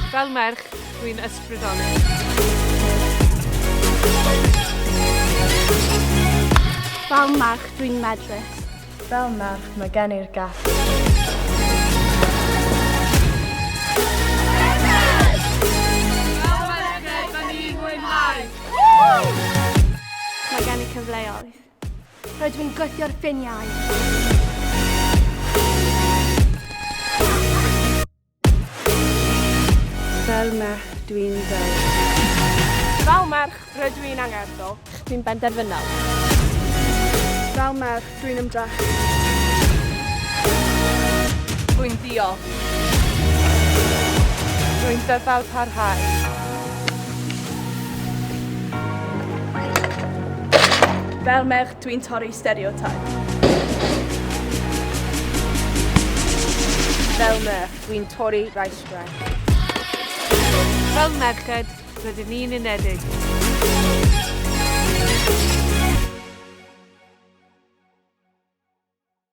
Fel merch, dwi'n ysbrydoli. Fel merch, dwi'n medrus. Fel merch, mae gen i'r gall. Mae gen i cyfleoedd. Rydw i'n gweithio'r ffiniau. Fel merch, dwi'n ddel. Fel merch, rydw i'n angerddol. Dwi'n benderfynol. Fel merch, dwi'n ymdrech. Dwi'n diol. Dwi'n dyfal parhau. Fel merch, dwi'n torri stereotype. Fel merch, dwi'n torri raistrau. Fel merched, rydyn ni'n unedig.